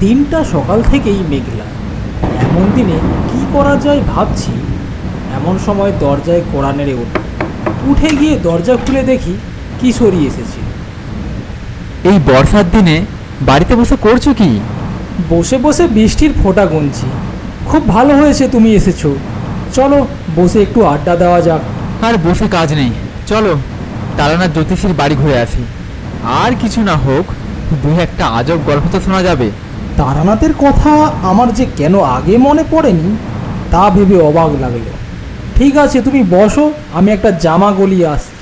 দিনটা সকাল থেকেই মেঘলা। এমন দিনে কি করা যায় ভাবছি, এমন সময় দরজায় কড়া নেড়ে উঠে গিয়ে দরজা খুলে দেখি কিশোরী এসেছে। এই বর্ষার দিনে বাড়িতে বসে করছো কি? বসে বসে বৃষ্টির ফোঁটা গুনছি। খুব ভালো হয়েছে তুমি এসেছো, চলো বসে একটু আড্ডা দেওয়া যাক। আর বসে কাজ নেই, চলো তারানাথ জ্যোতিষীর বাড়ি ঘুরে আসি। আর কিছু না হোক, দুই একটা আজব গল্প তো শোনা যাবে। তারানাথের কথা আমার যে কেন আগে মনে পড়েনি তা ভেবে অবাক লাগলো। ঠিক আছে তুমি বসো, আমি একটা জামা গলিয়ে আসছি।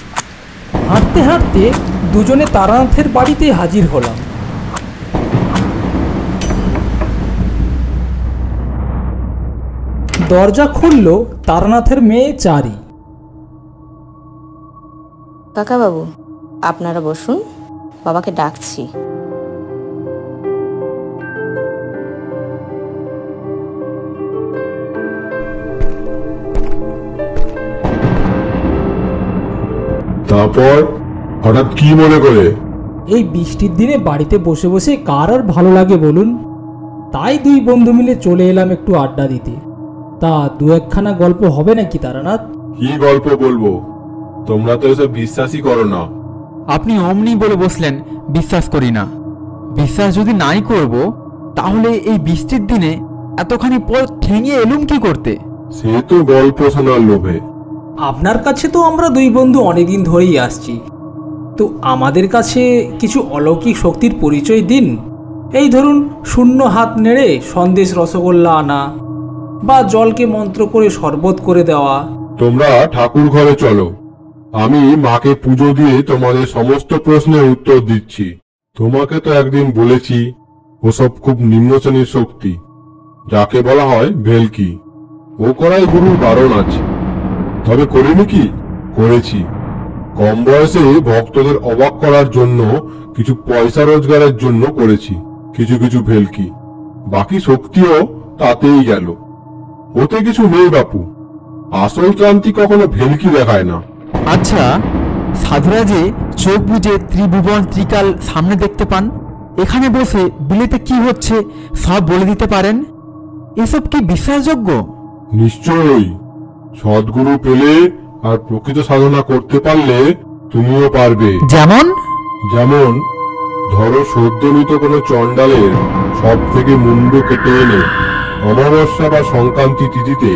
হাঁটতে হাঁটতে দুজনে তারানাথের বাড়িতে হাজির হলাম। দরজা খুলল তারানাথের মেয়ে চারি। কাকা বাবু, আপনারা বসুন, বাবাকে ডাকছি। তারপর হঠাৎ কি মনে করে? এই বৃষ্টির দিনে বাড়িতে বসে বসে কার আর ভালো লাগে বলুন, তাই দুই বন্ধু মিলে চলে এলাম একটু আড্ডা দিতে। তা দু একখানা গল্প হবে নাকি তারানাথ? কি গল্প বলবো? তোমরা তো এসব বিশ্বাসই করো না। আপনি অমনি বলে বসলেন বিশ্বাস করি না। বিশ্বাস যদি নাই করব, তাহলে এই বৃষ্টির দিনে এতখানি পথ ঠেঙিয়ে এলুম কি করতে? সে তো গল্প শোনার লোভে। আপনার কাছে তো আমরা দুই বন্ধু অনেকদিন ধরেই আসছি, তো আমাদের কাছে কিছু অলৌকিক শক্তির পরিচয় দিন। এই ধরুন, শূন্য হাত নেড়ে সন্দেশ রসগোল্লা আনা, বা জলকে মন্ত্র করে শরবত করে দেওয়া। তোমরা ঠাকুর ঘরে চলো, আমি মাকে পুজো দিয়ে তোমাদের সমস্ত প্রশ্নের উত্তর দিচ্ছি। তোমাকে তো একদিন বলেছি ওসব খুব নিম্ন শ্রেণীর শক্তি, যাকে বলা হয় ভেলকি। ও করাই গুরুর বারণ আছে। তবে করিনি কি? করেছি। কম বয়সে ভক্তদের অবাক করার জন্য, কিছু পয়সা রোজগারের জন্য করেছি কিছু কিছু ভেলকি। বাকি শক্তিও তাতেই গেল। ওতে কিছু নেই বাপু, আসল ক্রান্তি কখনো ভেলকি দেখায় না। আচ্ছা, সাধুরা যে চোখ বুজে ত্রিভুবন ত্রিকাল সামনে দেখতে পান, এখানে বসে বিলেতে কি হচ্ছে সব বলে দিতে পারেন, এসব কি বিশ্বাসযোগ্য? নিশ্চয়ই। সদ্গুরু পেলে আর প্রকৃত সাধনা করতে পারলে তুমিও পারবে। যেমন? যেমন ধরো সদ্যমিত কোনো চণ্ডালের সব থেকে মুন্ড কেটে এনে অমাবস্যা বা সংক্রান্তি তিথিতে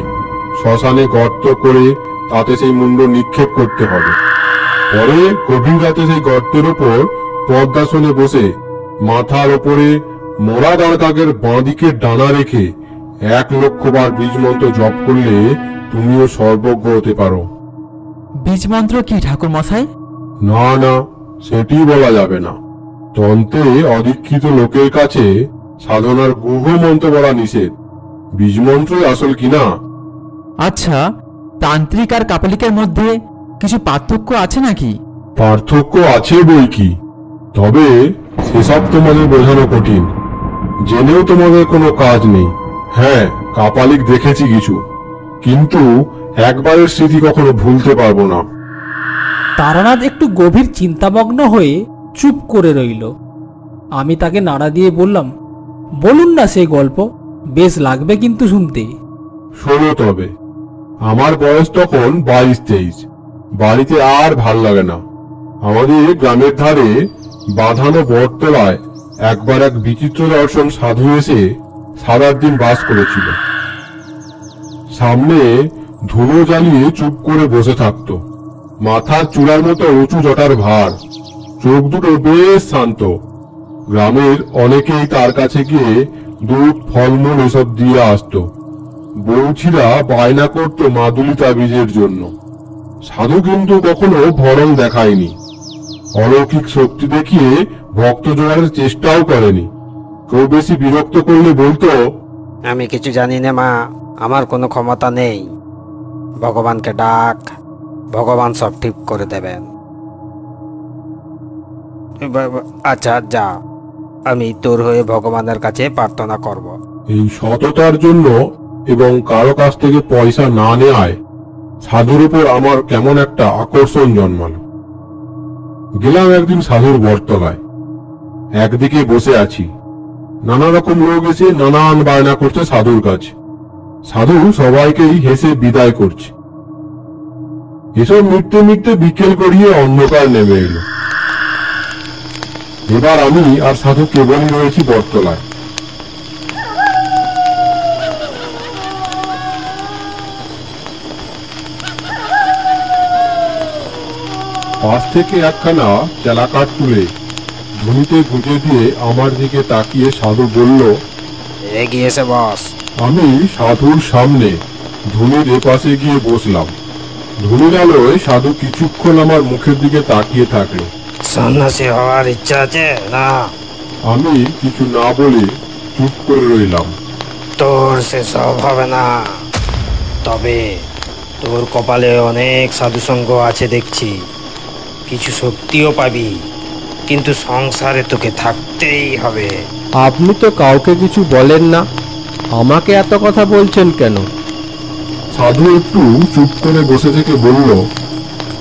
শ্মশানে গর্ত করে তাতে সেই মুন্ড নিক্ষেপ করতে হবে। পরে গভীর রাতে সেই গর্তের ওপর পদ্মাসনে বসে মাথার ওপরে মরা দাঁড়কাকের বাঁদিকে ডানা রেখে 1,00,000 বার বীজ মন্ত্র জপ করলে তুমিও সর্বজ্ঞ হতে পারো। বীজ মন্ত্র কি ঠাকুর মশাই? না না, সেটি বলা যাবে না। তন্ত্রে অদীক্ষিত লোকের কাছে সাধনার গুহ মন্ত্র বলা নিষেধ। বীজ মন্ত্রই আসল কিনা। আচ্ছা, তান্ত্রিক আর কাপালিকের মধ্যে কিছু পার্থক্য আছে নাকি? পার্থক্য আছে বই কি, তবে সেসব তোমাদের বোঝানো কঠিন। জেনেও তোমাদের কোনো কাজ নেই। হ্যাঁ, কাপালিক দেখেছি কিছু, কিন্তু একবারের স্মৃতি কখনো ভুলতে পারবো না। তারানাথ একটু গভীর চিন্তামগ্ন হয়ে চুপ করে রইল। আমি তাকে নাড়া দিয়ে বললাম, বলুন না সেই গল্প, বেশ লাগবে কিন্তু শুনতে। শোনো তবে, আমার বয়স তখন 22-23। বাড়িতে আর ভাল লাগে না। আমাদের গ্রামের ধারে বাঁধানো বটতলায় একবার এক বিচিত্র দর্শন সাধু এসে সারার দিন বাস করেছিল। সামনে ধুলো জ্বালিয়ে চুপ করে বসে থাকতো। মাথার চূড়ার মতো উঁচু জটার ভার, চোখ দুটো বেশ শান্ত। গ্রামের অনেকেই তার কাছে গিয়ে দুধ ফলমূল এসব দিয়ে আসতো। বৌছিরা বায়না করত মাদুলি তাবিজের জন্য। সাধু কিন্তু কখনো ভরং দেখায়নি। অলৌকিক শক্তি দেখিয়ে ভক্ত জোগাড়ের চেষ্টাও করেনি। কেউ বেশি বিরক্ত করলে বলতো, আমি কিছু জানি না মা, আমার কোনো ক্ষমতা নেই। ভগবানকে ডাক, ভগবান সব ঠিক করে দেবেন। আচ্ছা যা, আমি তোর হয়ে ভগবানের কাছে প্রার্থনা করব। এই সততার জন্য এবং কারো কাছ থেকে পয়সা না নেয় সাধুর উপর আমার কেমন একটা আকর্ষণ জন্মালো। গেলাম একদিন সাধুর বটতলায়। একদিকে বসে আছি, নানা রকম লোক এসে নানান বায়না করছে সাধুর কাছে। সাধু সবাইকেই হেসে বিদায় করছে। এসব মিটতে মিটতে বিকেল গড়িয়ে অন্ধকার নেমে এলো। এবার আমি আর সাধু কেবলই রয়েছি বটতলায়। পাশ থেকে একখানা চেলাকাঠ তুলে ধুনিতে গুঁজে দিয়ে আমার দিকে তাকিয়ে সাধু বলল, এগিয়ে এসে বস। আমি সাধুর সামনে ধুনির এপাশে গিয়ে বসলাম। ধুনির আলোয় সাধু কিছুক্ষণ আমার মুখের দিকে তাকিয়ে থাকলো। সন্ন্যাসী হওয়ার ইচ্ছা আছে না? আমি কিছু না বলে চুপ করে রইলাম। তোর সেসব হবে না, তবে তোর কপালে অনেক সাধুসঙ্গ আছে দেখছি, কিছু শক্তিও পাবি, কিন্তু সংসারে তোকে থাকতেই হবে। আপনি তো কাউকে কিছু বলেন না, আমাকে এত কথা বলছেন কেন? সাধু একটু চুপ করে বসে থেকে বলল,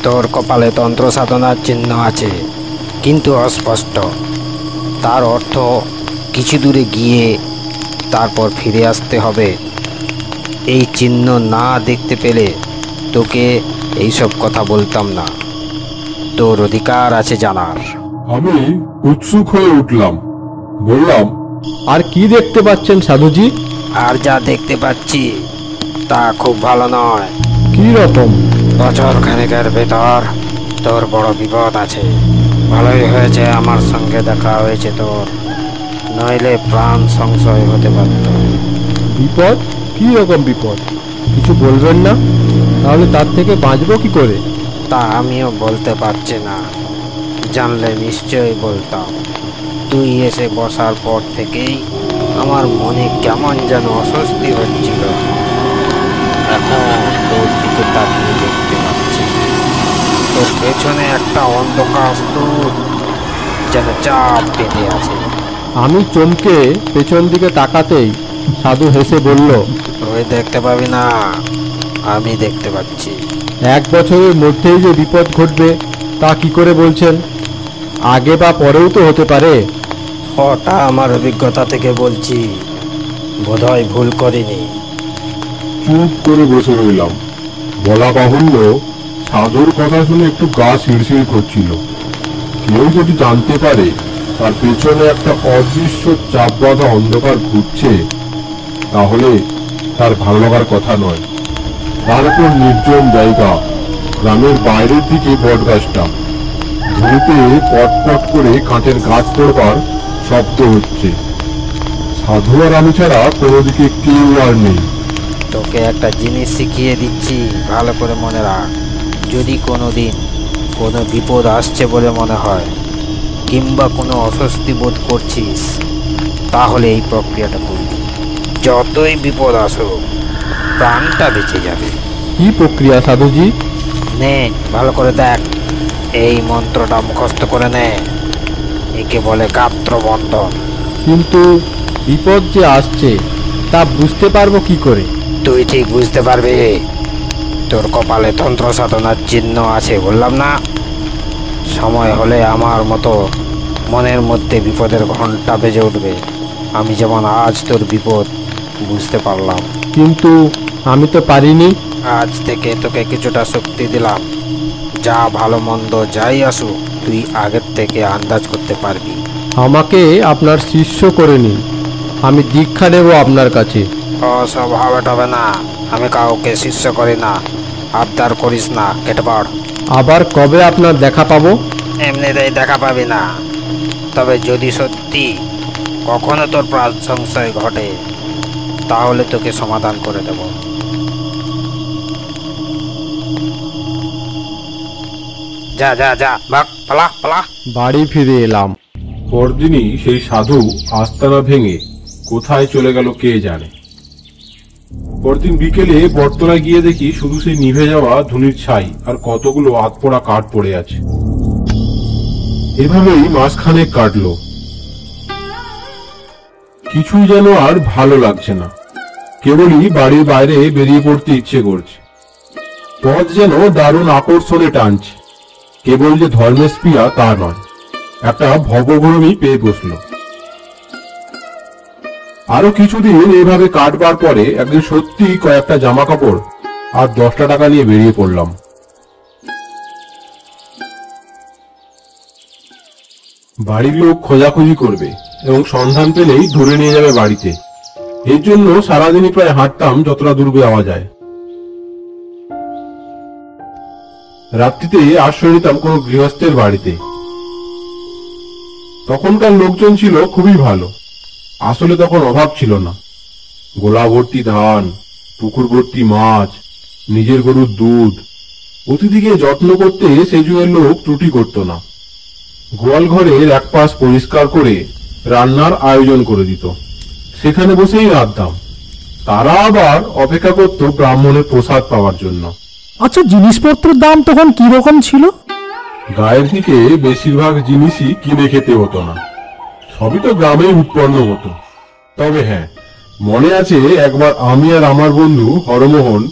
তোর কপালে তন্ত্র সাধনার চিহ্ন আছে, কিন্তু অস্পষ্ট। তার অর্থ কিছু দূরে গিয়ে তারপর ফিরে আসতে হবে। এই চিহ্ন না দেখতে পেলে তোকে এইসব কথা বলতাম না। তোর অধিকার আছে জানার। আমি উৎসুক হয়ে উঠলাম, বললাম, আর কি দেখতে পাচ্ছেন সাধুজি? আর যা দেখতে পাচ্ছি তা খুব ভালো নয়। কি রকম? বছর খানেকের ভেতর তোর বড় বিপদ আছে। ভালোই হয়েছে আমার সঙ্গে দেখা হয়েছে তোর, নইলে প্রাণ সংশয় হতে পারত। বিপদ? কি রকম বিপদ? কিছু বলবেন না? তাহলে তার থেকে বাঁচবো কি করে? তা আমিও বলতে পারছি না, জানলে নিশ্চয়ই বলতাম। তুই এসে বসার পর থেকেই আমার মনে কেমন যেন অস্বস্তি হচ্ছিল। এখন তোর দিকে তাকিয়ে দেখতে পাচ্ছি, তোর পেছনে একটা অন্ধকার স্তূপ যেন চাপ বেঁধে আছে। আমি চমকে পেছন দিকে তাকাতেই সাধু হেসে বলল, তুই দেখতে পাবি না, আমি দেখতে পাচ্ছি। 1 বছরের মধ্যেই যে বিপদ ঘটবে তা কি করে বলছেন? আগে বা পরেও তো হতে পারে। ওটা আমার অভিজ্ঞতা থেকে বলছি, বোধহয় ভুল করিনি। চুপ করে বসে রইলাম। বলা বাহুল্য, সাধুর কথা শুনে একটু গা শিরশির করছিল। কেউ যদি জানতে পারে তার পেছনে একটা অদৃশ্য চাপ বাঁধা অন্ধকার ঘুরছে, তাহলে তার ভালো লাগার কথা নয়। তার উপর নির্জন জায়গা, গ্রামের বাইরের দিকে বটগাছটা, ধুতে পটপট করে কাঠের গাছ পড়বার শব্দ হচ্ছে। সাধু আর আমি ছাড়া কোনো দিকে কেউ আর নেই। তোকে একটা জিনিস শিখিয়ে দিচ্ছি, ভালো করে মনে রাখ। যদি কোনো দিন কোনো বিপদ আসছে বলে মনে হয়, কিংবা কোনো অস্বস্তি বোধ করছিস, তাহলে এই প্রক্রিয়াটা করবি। যতই বিপদ আসুক, প্রাণটা বেঁচে যাবে। কি প্রক্রিয়া সাধুজি? নে, ভালো করে দেখ, এই মন্ত্রটা মুখস্থ করে নে। একে বলে গাত্রবন্ধন। কিন্তু বিপদ যে আসছে তা বুঝতে পারবো কি করে? তুই ঠিক বুঝতে পারবি, তোর কপালে তন্ত্র সাধনার চিহ্ন আছে বললাম না? সময় হলে আমার মতো মনের মধ্যে বিপদের ঘন্টা বেজে উঠবে। আমি যেমন আজ তোর বিপদ বুঝতে পারলাম। কিন্তু আমি তো পারিনি। আজ থেকে তোকে কিছুটা শক্তি দিলাম। যা ভালো মন্দ যাই আসুক, তুই আগের থেকে আন্দাজ করতে পারবি। আমাকে আপনার শিষ্য করে নিন, আমি দীক্ষা নেব আপনার কাছে। সব হবে না, আমি কাউকে শিষ্য করি না। আবদার করিস না, কেটে পড়। আবার কবে আপনার দেখা পাবো? এমনিতেই দেখা পাবি না, তবে যদি সত্যি কখনো তোর প্রাণ সংশয় ঘটে, তাহলে তোকে সমাধান করে দেব। যা যা যা, ভাগ, পালা পালা। বাড়ি ফিরে এলাম। পরদিনই সেই সাধু আস্তানা ভেঙে কোথায় চলে গেল কে জানে। পরদিন বিকেলে বটতলায় গিয়ে দেখি শুধু সেই নিভে যাওয়া ধুনির ছাই আর কতগুলো আতপোড়া কাঠ পড়ে আছে। এভাবেই মাসখানেক কাটলো। কিছুই যেন আর ভালো লাগছে না, কেবলই বাড়ির বাইরে বেরিয়ে পড়তে ইচ্ছে করছে। পথ যেন দারুণ আকর্ষণে টানছে। কেবল যে ধর্মেশ পিয়া তা নয়, একটা ভবঘরমী পেয়ে বসলো। আরো কিছুদিন এইভাবে কাটবার পরে একদিন সত্যি কয়েকটা জামা কাপড় আর 10টা টাকা নিয়ে বেরিয়ে পড়লাম। বাড়ির লোক খোঁজাখুঁজি করবে এবং সন্ধান পেলেই ধরে নিয়ে যাবে বাড়িতে। এর জন্য সারাদিনই প্রায় হাঁটতাম যতটা দূর যাওয়া যায়। রাত্রিতে আশ্রয় নিতাম কোনো গৃহস্থের বাড়িতে। তখনকার লোকজন ছিল খুবই ভালো। আসলে তখন অভাব ছিল না। গোলা ভর্তি ধান, পুকুর ভর্তি মাছ, নিজের গরুর দুধ, অতিথিকে যত্ন করতে সেই যুগের লোক ত্রুটি করত না। গোয়াল ঘরের এক পাশ পরিষ্কার করে রান্নার আয়োজন করে দিত, সেখানে বসেই রাঁধতাম। তারা আবার অপেক্ষা করত ব্রাহ্মণের প্রসাদ পাওয়ার জন্য। আচ্ছা, জিনিসপত্রের দাম তখন কি রকম ছিল? গায়ের দিকে বেশিরভাগ জিনিসই কিনে খেতে হতো না, সবই তো গ্রামে উৎপন্ন হতো। তবে হ্যাঁ, মনে আছে একবার আমি আর আমার বন্ধু হরমোহন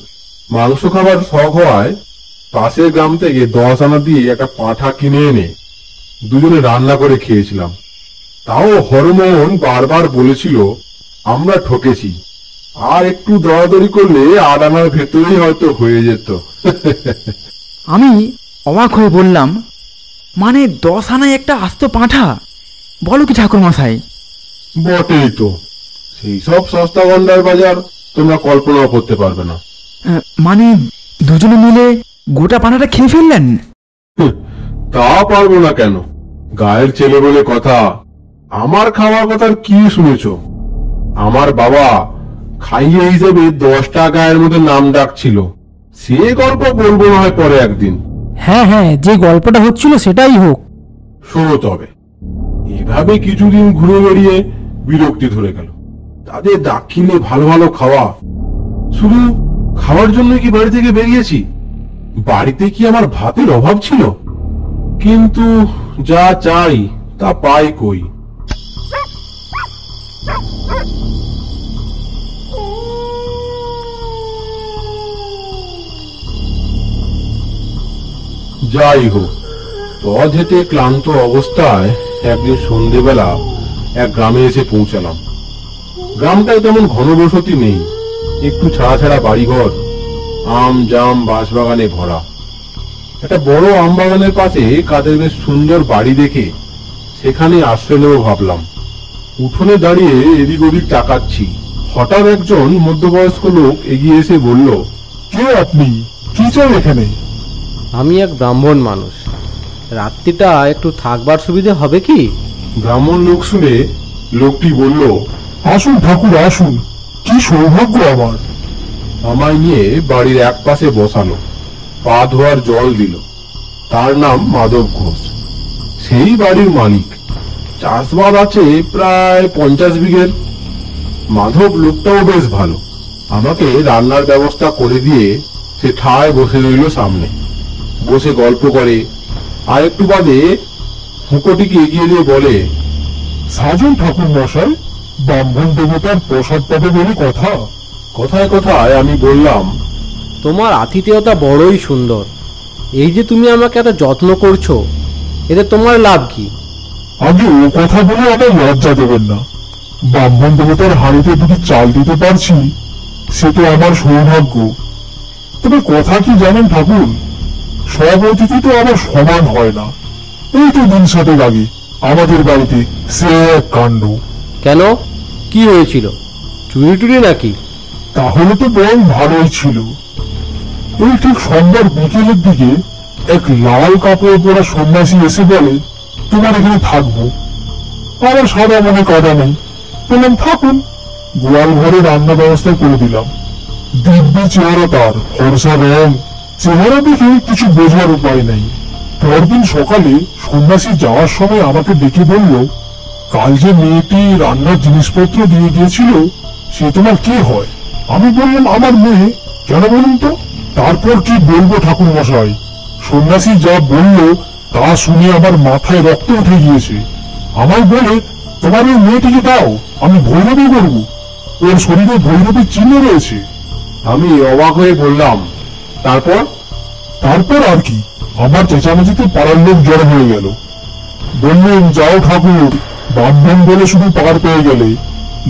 মাংস খাবার শখ হওয়ায় পাশের গ্রাম থেকে 10 আনা দিয়ে একটা পাঁঠা কিনে এনে দুজনে রান্না করে খেয়েছিলাম। তাও হরমোহন বারবার বলেছিল আমরা ঠকেছি, আর একটু দরাদরি করলে 8 আনার ভেতরেই হয়তো হয়ে যেত। আমি অবাক হয়ে বললাম, মানে 10 আনায় একটা আস্ত পাঁঠা? বলো কি ঠাকুর মশাই? বটেই তো, সেই সব সস্তা গন্ডার বাজার তোমরা কল্পনাও করতে পারবে না। মানে দুজনে মিলে গোটা পাঁঠাটা খেয়ে ফেললেন? তা পারবো না কেন, গায়ের ছেলে বলে কথা। আমার খাওয়ার কথার কি শুনেছ? আমার বাবা খাইয়ে হিসেবে 10টা গায়ের মধ্যে নাম ডাকছিল। সে গল্প বলবো না হয় পরে একদিন। হ্যাঁ হ্যাঁ, যে গল্পটা হচ্ছিল সেটাই হোক। শোনো তবে, এভাবে কিছুদিন ঘুরে বেরিয়ে বিরক্তি ধরে গেল। তাদের দাক্ষিণে ভালো ভালো খাওয়া, শুধু খাওয়ার জন্য কি বাড়ি থেকে বেরিয়েছি? বাড়িতে কি আমার ভাতের অভাব ছিল? কিন্তু যা চাই তা পাই কই। যাই হোক, পথ হেঁটে ক্লান্ত অবস্থায় একদিন সন্ধেবেলা এক গ্রামে এসে পৌঁছালাম। গ্রামটায় তেমন ঘনবসতি নেই, একটু ছাড়া ছাড়া বাড়িঘর, আম জাম বাঁশবাগানে ভরা। একটা বড় আম বাগানের পাশে কাদের বেশ সুন্দর বাড়ি দেখে সেখানে আশ্রয় নেব ভাবলাম। উঠোনে দাঁড়িয়ে এদিক ওদিক তাকাচ্ছি, হঠাৎ একজন মধ্যবয়স্ক লোক এগিয়ে এসে বলল, কে আপনি? কি চান এখানে? আমি এক ব্রাহ্মণ মানুষ, রাত্রিটা একটু থাকবার সুবিধে হবে কি? ব্রাহ্মণ লোক শুনে লোকটি বলল, আসুন ঠাকুর আসুন, কি সৌভাগ্য আমার। আমায় নিয়ে বাড়ির এক পাশে বসালো, পা ধোয়ার জল দিল। তার নাম মাধব ঘোষ, সেই বাড়ির মালিক। চাষবাদ আছে প্রায় 50 বিঘের। মাধব লোকটাও বেশ ভালো। আমাকে রান্নার ব্যবস্থা করে দিয়ে সে ঠায় বসে রইল সামনে, বসে গল্প করে। আর একটু বাদে হুঁকোটিকে এগিয়ে দিয়ে বলে, সাজন ঠাকুর মশাই, ব্রাহ্মণ দেবতার প্রসাদ পাবে বলে কথা। কথায় কথায় আমি বললাম, তোমার আতিথেয়তা বড়ই সুন্দর। এই যে তুমি আমাকে এত যত্ন করছো, এতে তোমার লাভ কি? আগে ও কথা বলে আমার লজ্জা দেবেন না। ব্রাহ্মণ দেবতার হাড়িতে দুটি চাল দিতে পারছি, সে তো আমার সৌভাগ্য। তবে কথা কি জানেন ঠাকুর, সব অতিথি তো আমার সমান হয় না। এই তো দিন 7 আগে আমাদের বাড়িতে সে এক কাণ্ড। কেন, কি হয়েছিল? চুরি টুরি নাকি? তাহলে তো বরং ভালোই ছিল। এই ঠিক সন্ধ্যার বিকেলের দিকে এক লাল কাপড় পরা সন্ন্যাসী এসে বলে, তোমার এখানে থাকবো। আমার সাদা মনে কাদা নেই, বললাম থাকুন। গোয়াল ঘরে রান্না ব্যবস্থা করে দিলাম। দিব্যি চেহারা তার, ফর্সা রং, চেহারা দেখে কিছু বোঝার উপায় নেই। পরদিন সকালে সন্ন্যাসী যাওয়ার সময় আমাকে ডেকে বলল, কাল যে মেয়েটি রান্নার জিনিসপত্র দিয়ে গিয়েছিল, সে তোমার কে হয়? আমি বললাম, আমার মেয়ে। কেন বলুন তো? তারপর কি বলবো ঠাকুর মশাই, সন্ন্যাসী যা বলল তা শুনে আমার মাথায় রক্ত উঠে গিয়েছে। আমায় বলে, তোমার ওই মেয়েটিকে দাও, আমি ভৈরবী করবো, ওর শরীরে ভৈরবীর চিহ্ন রয়েছে। আমি অবাক হয়ে বললাম, তারপর? তারপর আর কি, আমার চেঁচামেচিতে পাড়ার লোক জড়ো হয়ে গেল। বললেন, যাও ঠাকুর, ব্রাহ্মণ বলে শুধু পার পেয়ে গেলে,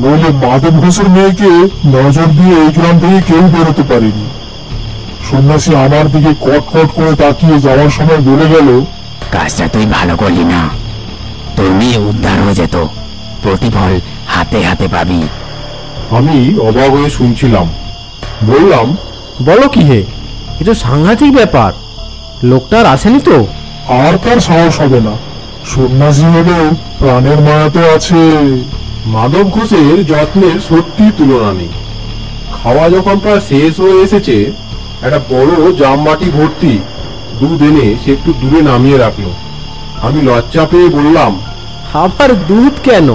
নইলে মাধব ঘোষের মেয়েকে নজর দিয়ে এই গ্রাম থেকে কেউ বেরোতে পারেনি। সন্ন্যাসী আমার দিকে কটকট করে তাকিয়ে যাওয়ার সময় বলে গেল, কাজটা তুই ভালো করলি না, তোর মেয়ে উদ্ধার হয়ে যেত, প্রতিফল হাতে হাতে পাবি। আমি অবাক হয়ে শুনছিলাম। বললাম, বলো কি হে, এ তো সাংঘাতিক ব্যাপার। লোকটার আসেনি তো? আর তার সাহস হবে না, সন্ন্যাসী হলেও প্রাণের মায়াতে আছে। মাধব ঘোষের যত্নের সত্যি তুলনা নেই। খাওয়া যখন প্রায় শেষ হয়ে এসেছে, একটা বড় জামবাটি ভর্তি দুধ এনে সে একটু দূরে নামিয়ে রাখলো। আমি লজ্জা পেয়ে বললাম, আবার দুধ কেন?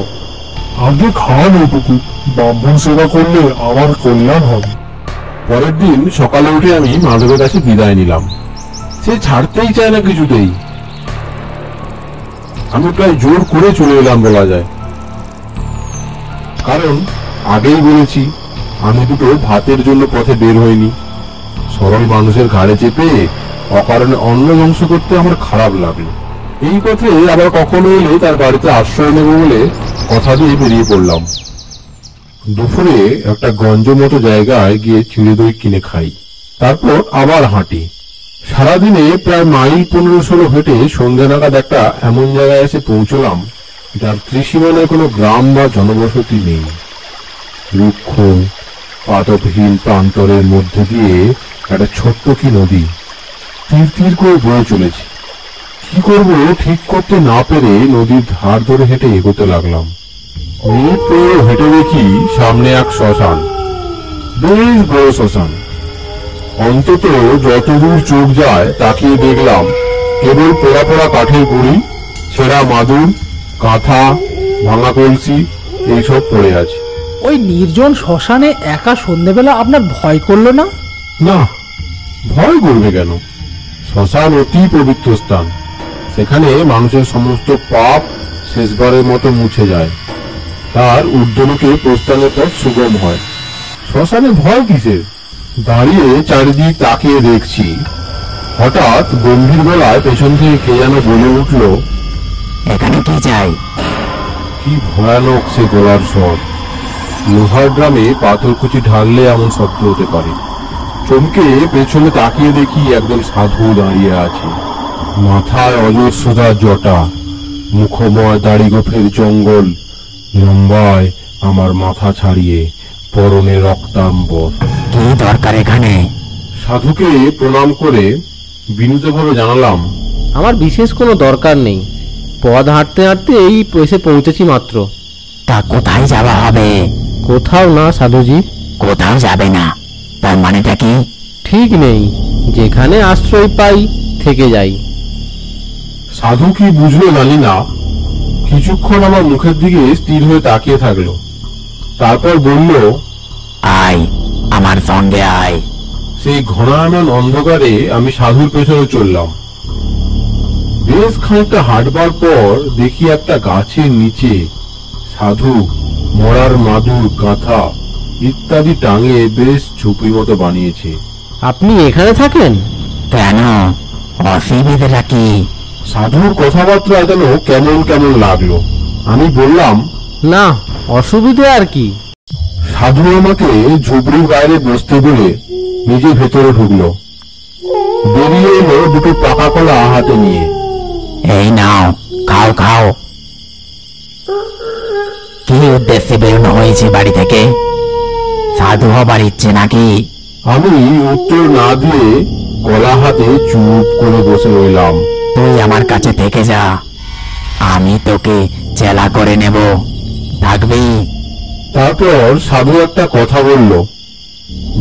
আগে খাওয়ান ওটুকু, ব্রাহ্মণ সেবা করলে আমার কল্যাণ হবে। পরের দিন সকালে উঠে আমি মাধবের কাছে বিদায় নিলাম। সে ছাড়তেই চায় না কিছুতেই। আমি প্রায় জোর করে চলে এলাম বলা যায়, কারণ আগেই বলেছি আমি দুটো ভাতের জন্য পথে বের হইনি। সরল মানুষের ঘাড়ে চেপে অকারণে অন্ন ধ্বংস করতে আমার খারাপ লাগলো। এই পথে আবার কখনো এলে তার বাড়িতে আশ্রয় নেব বলে কথা দিয়ে বেরিয়ে পড়লাম। দুপুরে একটা গঞ্জ মতো জায়গায় গিয়ে চিড়ে দই কিনে খাই, তারপর আবার হাঁটি। সারাদিনে প্রায় মাইল 15-16 হেঁটে সন্ধ্যা নাগাদ একটা এমন জায়গায় এসে পৌঁছলাম যার ত্রিসীমানায় কোনো গ্রাম বা জনবসতি নেই। রুক্ষ পাদপহীন প্রান্তরের মধ্যে দিয়ে একটা ছোট্ট কি নদী তীর তীর করে বয়ে চলেছে। কি করব ঠিক করতে না পেরে নদীর ধার ধরে হেঁটে এগোতে লাগলাম। মিনিট 15 হেঁটে দেখি সামনে এক শ্মশান, বেশ বড় শ্মশান। অন্তত যতদূর চোখ যায় তাকিয়ে দেখলাম কেবল পোড়া পোড়া কাঠের গুঁড়ি, ছেঁড়া মাদুর, কাঁথা, ভাঙা কলসি এইসব পড়ে আছে। ওই নির্জন শ্মশানে একা সন্ধেবেলা আপনার ভয় করলো না? না, ভয় করবে কেন? শ্মশান অতি পবিত্র স্থান। সেখানে মানুষের সমস্ত পাপ শেষবারের মতো মুছে যায়, তার ঊর্ধ্বলোকে প্রস্থানের পথ সুগম হয়। শ্মশানে ভয় কিসের? দাঁড়িয়ে চারিদিক তাকিয়ে দেখছি, হঠাৎ গম্ভীর গলায় পেছন থেকে কে যেন বলে উঠল, এখানে কি চাই? কি ভয়ানক সে গলার স্বর! লোহার ড্রামে পাথরকুচি ঢাললে এমন শব্দ হতে পারে। চমকে পেছনে তাকিয়ে দেখি একজন সাধু দাঁড়িয়ে আছে। মাথায় অজস্রতা জটা, মুখময় দাড়ি গোফের জঙ্গল, লম্বায় আমার মাথা ছাড়িয়ে, পরনে রক্তাম্বর। কি দরকার এখানে? সাধুকে প্রণাম করে বিনীতভাবে জানালাম, আমার বিশেষ কোনো দরকার নেই, পথ হাঁটতে হাঁটতে এই এসে পৌঁছেছি মাত্র। তা কোথায় যাওয়া হবে? কোথাও না সাধুজি। কোথাও যাবে না, তার মানেটা কি? ঠিক নেই, যেখানে আশ্রয় পাই থেকে যাই। সাধু কি বুঝলো জানি না, কিছুক্ষণ আমার মুখের দিকে স্থির হয়ে তাকিয়ে থাকলো, তারপর বলল, আয়, আমার সঙ্গে আয়। সেই ঘনায়মান অন্ধকারে আমি সাধুর পেছনে চললাম। বেশ খানিকটা হাঁটবার পর দেখি একটা গাছের নিচে সাধু মরার মাদুর, কাঁথা ইত্যাদি টাঙিয়ে বেশ ঝুপড়ি মতো বানিয়েছে। আপনি এখানে থাকেন? কেন, অসুবিধাটা কি? সাধুর কথাবার্তা যেন কেমন কেমন লাগলো। আমি বললাম, না, অসুবিধে আর কি। সাধু আমাকে ঝুপড়ির বাইরে বসতে বলে নিজে ভেতরে ঢুকলো। বেরিয়ে এলো দুটো পাকা কলা হাতে নিয়ে। এই নাও, খাও খাও। কি উদ্দেশ্যে বেরোনো হয়েছে বাড়ি থেকে? সাধু হবার ইচ্ছে নাকি? আমি উত্তর না দিয়ে কলা হাতে চুপ করে বসে রইলাম। তুই আমার কাছে থেকে যা, আমি তোকে চেলা করে নেব, থাকবি? তারপর সাধু একটা কথা বলল,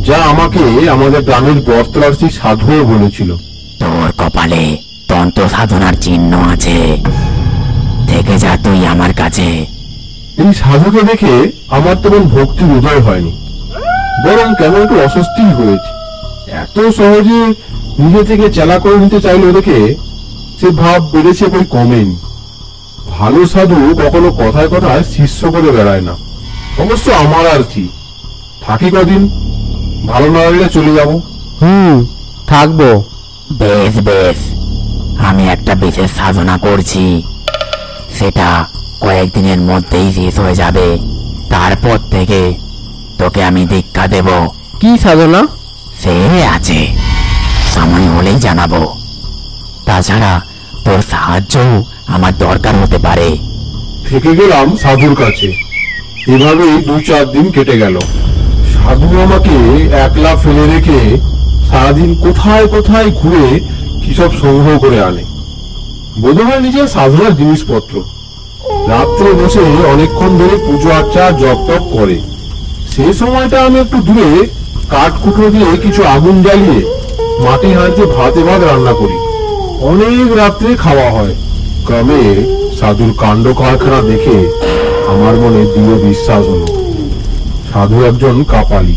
যা আমাকে আমাদের গ্রামের বর্তলার্সি সাধুও বলেছিল। তোর কপালে তন্ত্র সাধনার চিহ্ন আছে, থেকে যা তুই আমার কাছে। এই সাধুকে দেখে আমার তেমন ভক্তির উদয় হয়নি, বরং কেমন একটু অস্বস্তি হয়েছে। এত সহজে নিজে থেকে চেলা করে নিতে চাইলো দেখে সে ভাব বেড়েছে, বই কমেনি। ভালো সাধু কখনো কথায় কথায় শিষ্য করে বেড়ায় না। অবশ্য আমার আর কি, থাকি কদিন, ভালো না লাগলে চলে যাব। থাকবো। বেশ বেশ, আমি একটা বিশেষ সাধনা করছি, সেটা কয়েকদিনের মধ্যেই শেষ হয়ে যাবে। তারপর থেকে তোকে আমি দীক্ষা দেব। কি সাধনা? সে আছে, সময় হলেই জানাবো। তাছাড়া তোর সাহায্যও আমার দরকার হতে পারে। থেকে গেলাম সাধুর কাছে। এভাবেই 2-4 দিন কেটে গেল। সাধু আমাকে একলা ফেলে রেখে সারাদিন কোথায় কোথায় ঘুরে কিসব সংগ্রহ করে আনে, বোধহয় নিজের সাধনার জিনিসপত্র। রাত্রে বসে অনেকক্ষণ ধরে পুজো আর্চা জপ টপ করে। সেই সময়টা আমি একটু দূরে কাঠকুটো দিয়ে কিছু আগুন জ্বালিয়ে মাটি হাঁড়িতে ভাতে ভাত রান্না করি। অনেক রাত্রে খাওয়া হয়। ক্রমে সাধুর কাণ্ড কারখানা দেখে আমার মনে দৃঢ় বিশ্বাস হলো সাধু একজন কাপালি।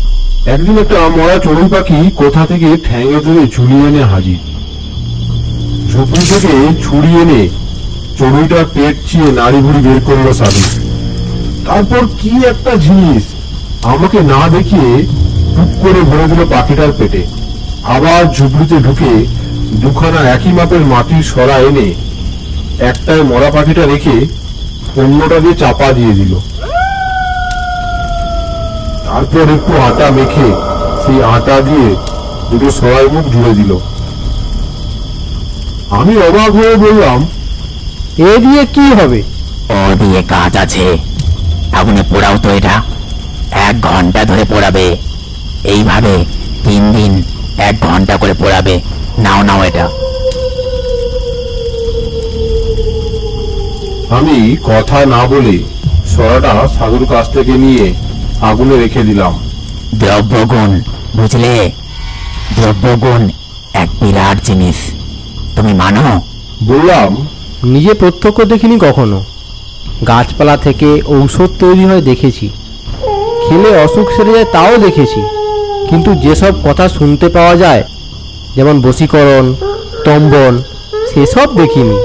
একদিন একটা মরা চড়ুই পাখি কোথা থেকে ঠ্যাঙে ধরে ঝুলিয়ে এনে হাজির। ঝুপড়ি থেকে ছুরি এনে চড়ুইটার পেট চিয়ে নাড়ি ভুড়ি বের করলো সাধু। তারপর কি একটা জিনিস আমাকে না দেখিয়ে টুক করে ভরে দিল পাখিটার পেটে। আবার ঝুপড়িতে ঢুকে দুখানা একই মাপের মাটির সরা এনে একটায় মরা পাখিটা রেখে অন্যটা দিয়ে চাপা দিয়ে দিল। তারপর একটু আটা মেখে সেই আটা দিয়ে দুটো সরাই মুখ জুড়ে দিল। আমি অবাক হয়ে বললাম, এ দিয়ে কি হবে? ও দিয়ে কাজ আছে। আগুনে পোড়াও তো এটা। 1 ঘন্টা ধরে পোড়াবে। এইভাবে 3 দিন 1 ঘন্টা করে পোড়াবে। নাও নাও এটা। আমি কথা না বলে সরাটা সাধুর কাছ থেকে নিয়ে আগুনে রেখে দিলাম। দ্রব্যগুণ, বুঝলে? দ্রব্যগুণ এক বিরাট জিনিস, তুমি মানো? বললাম, নিজে প্রত্যক্ষ দেখিনি কখনো। গাছপালা থেকে ঔষধ তৈরি হয় দেখেছি, খেলে অসুখ সেরে যায় তাও দেখেছি, কিন্তু যেসব কথা শুনতে পাওয়া যায় যেমন বশীকরণ, তম্বন, সেসব দেখিনি।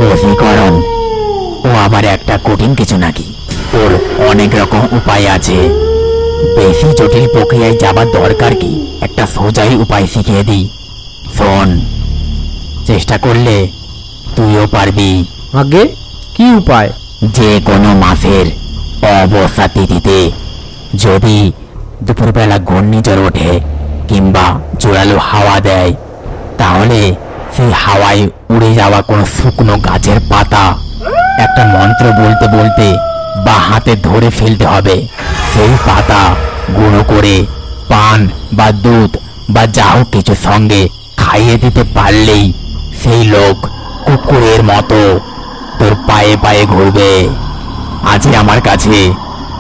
বশীকরণ ও আবার একটা কঠিন কিছু নাকি? ওর অনেক রকম উপায় আছে। বেশি জটিল প্রক্রিয়ায় যাবার দরকার কি? একটা সোজাই উপায় শিখিয়ে দিই, শোন। চেষ্টা করলে তুইও পারবি। আগে কি উপায়? যে কোনো মাসের অবস্থা তিথিতে যদি দুপুরবেলা ঘূর্ণিঝড় ওঠে কিংবা জোরালো হাওয়া দেয়, তাহলে সেই হাওয়ায় উড়ে যাওয়া কোনো শুকনো গাছের পাতা একটা মন্ত্র বলতে বলতে বা হাতে ধরে ফেলতে হবে। সেই পাতা গুঁড়ো করে পান বা দুধ বা যা হোক কিছু সঙ্গে খাইয়ে দিতে পারলেই সেই লোক কুকুরের মতো তোর পায়ে পায়ে ঘুরবে। আছে আমার কাছে,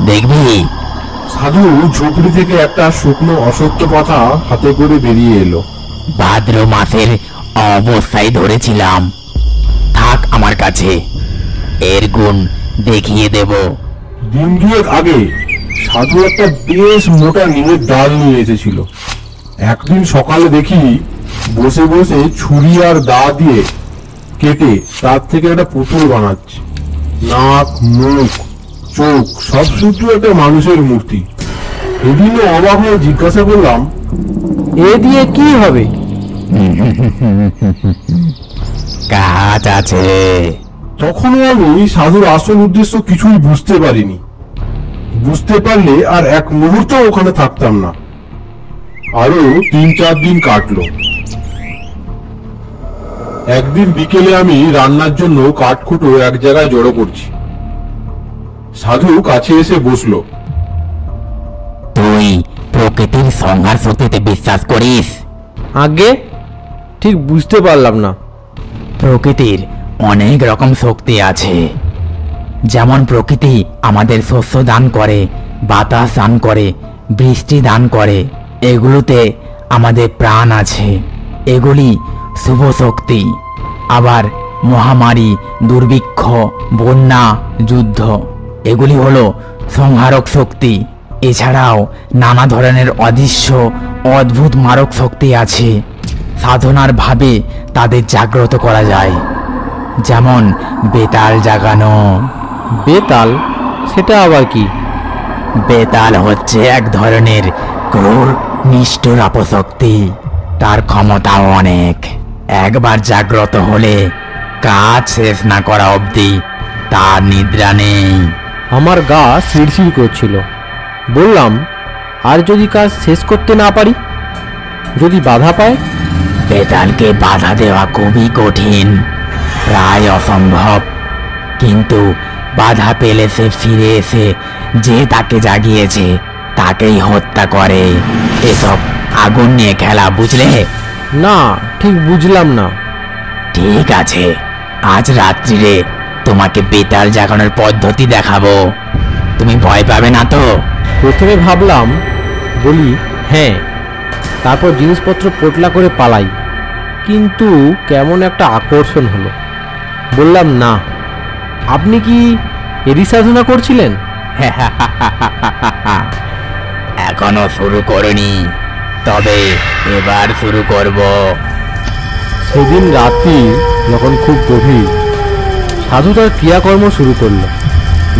দেখবি। সাধু ঝুপড়ি থেকে একটা শুকনো অসত্য পাতা হাতে করে বেরিয়ে এলো। ভাদ্র মাসের অবস্থায় ধরেছিলাম, থাক আমার কাছে, এর গুণ দেখিয়ে দেব। দিন 2 আগে সাধু একটা বেশ মোটা নিমের ডাল নিয়ে এসেছিল। একদিন সকালে দেখি বসে বসে ছুরি আর দা দিয়ে কেটে তার থেকে একটা পুতুল বানাচ্ছে। নাক, মুখ, চোখ সব শুধু একটা মানুষের মূর্তি। এদিনও অবাক হয়ে জিজ্ঞাসা করলাম, এ দিয়ে কি হবে? কাজ আছে। তখনও আমি সাধুর আসল উদ্দেশ্য কিছুই বুঝতে পারিনি। বুঝতে পারলে আর এক মুহূর্ত ওখানে থাকতাম না। আরো 3-4 দিন কাটলো। একদিন বিকেলে আমি রান্নার জন্য কাঠকুটো এক জায়গায় জড়ো করছি। সাধু কাছে এসে বসলো। তুই প্রকৃতির সংহার শক্তিতে বিশ্বাস করিস? আগে ঠিক বুঝতে পারলাম না। প্রকৃতির অনেক রকম শক্তি আছে। যেমন প্রকৃতি আমাদের শস্য দান করে, বাতাস দান করে, বৃষ্টি দান করে। এগুলোতে আমাদের প্রাণ আছে, এগুলি শুভ শক্তি। আবার মহামারী, দুর্ভিক্ষ, বন্যা, যুদ্ধ এগুলি হলো সংহারক শক্তি। এছাড়াও নানা ধরনের অদৃশ্য অদ্ভুত মারক শক্তি আছে। সাধনার ভাবে তাদের জাগ্রত করা যায়, যেমন বেতাল জাগানো। বেতাল? সেটা আবার কি? বেতাল হচ্ছে এক ধরনের ক্রূর নিষ্ঠুর অপশক্তি। তার ক্ষমতাও অনেক। একবার জাগ্রত হলে কাজ শেষ না করা অবধি তার নিদ্রা নেই। আমার গা শিরশির করছিল। বললাম, আর যদি কাজ শেষ করতে না পারি, যদি বাধা পায়? বেতালকে বাধা দেওয়া খুবই কঠিন, প্রায় অসম্ভব। কিন্তু বাধা পেলে সে ফিরে এসে যে তাকে জাগিয়েছে তাকেই হত্যা করে। এসব আগুন নিয়ে খেলা, বুঝলে? না, ঠিক বুঝলাম না। ঠিক আছে, আজ রাত্রিরে তোমাকে বেতাল জাগানোর পদ্ধতি দেখাবো। তুমি ভয় পাবে না তো? প্রথমে ভাবলাম, বলি হ্যাঁ, তারপর জিনিসপত্র পোটলা করে পালাই। কিন্তু কেমন একটা আকর্ষণ হলো। বললাম, না, আপনি কি এরই সাধনা করছিলেন? এখনো শুরু করিনি, তবে এবার শুরু করব। সেদিন রাত্রি যখন খুব গভীর, সাধু তার ক্রিয়াকর্ম শুরু করলো।